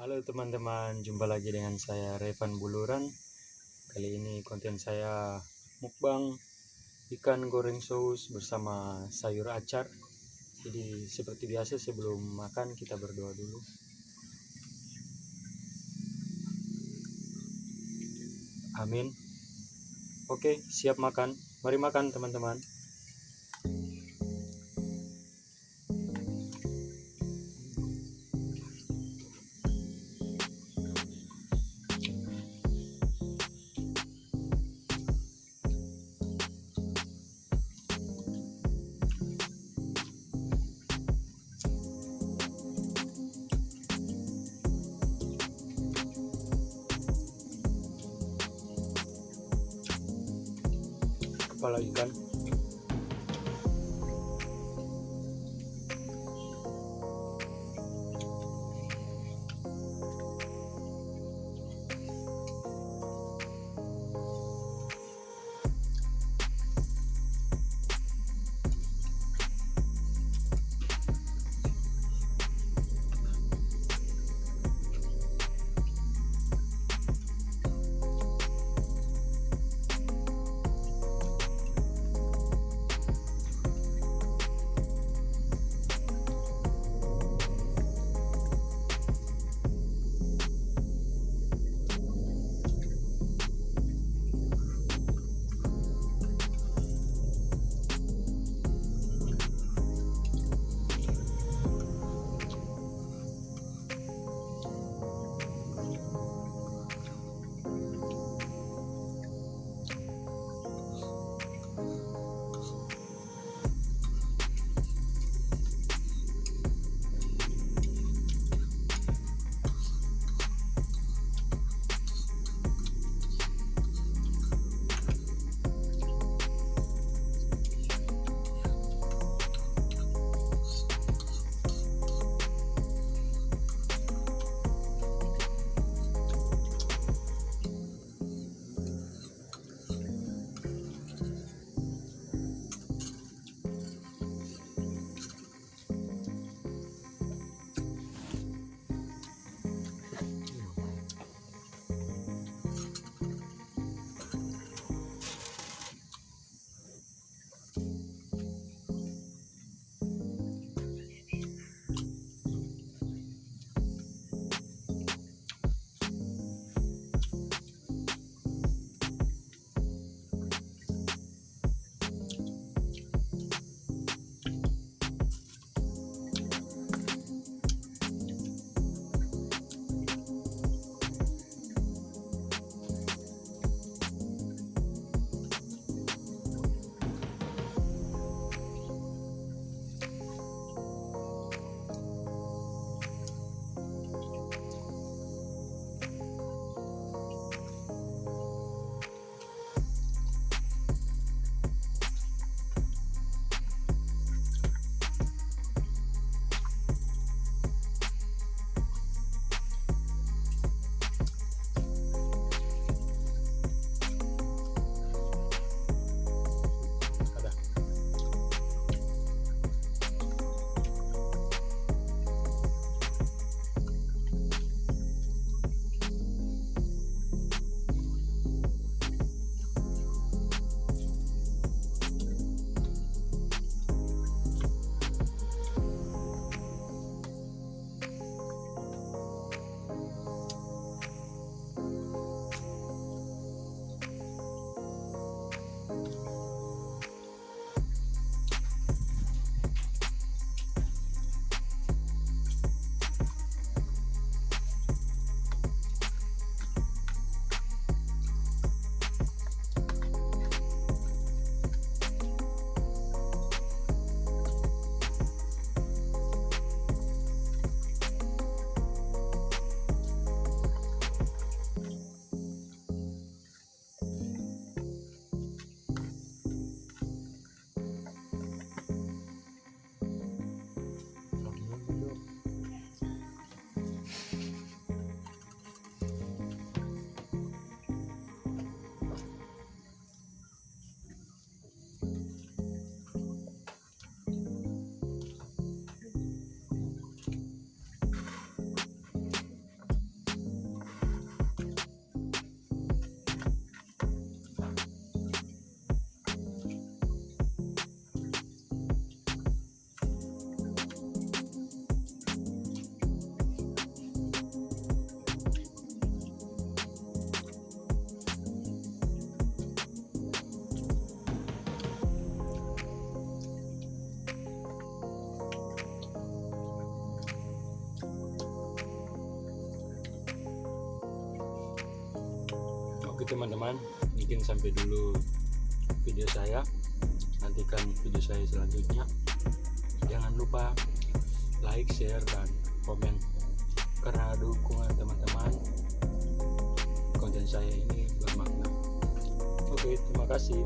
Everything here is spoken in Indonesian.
Halo teman-teman, jumpa lagi dengan saya Revan Buluran. Kali ini konten saya mukbang ikan goreng saus bersama sayur acar. Jadi seperti biasa sebelum makan kita berdoa dulu. Amin. Oke, siap makan. Mari makan teman-teman. Kepala ikan. teman-teman, mungkin sampai dulu video saya. Nantikan video saya selanjutnya. Jangan lupa like, share, dan komen. Karena dukungan teman-teman, konten saya ini bermakna. Oke, terima kasih.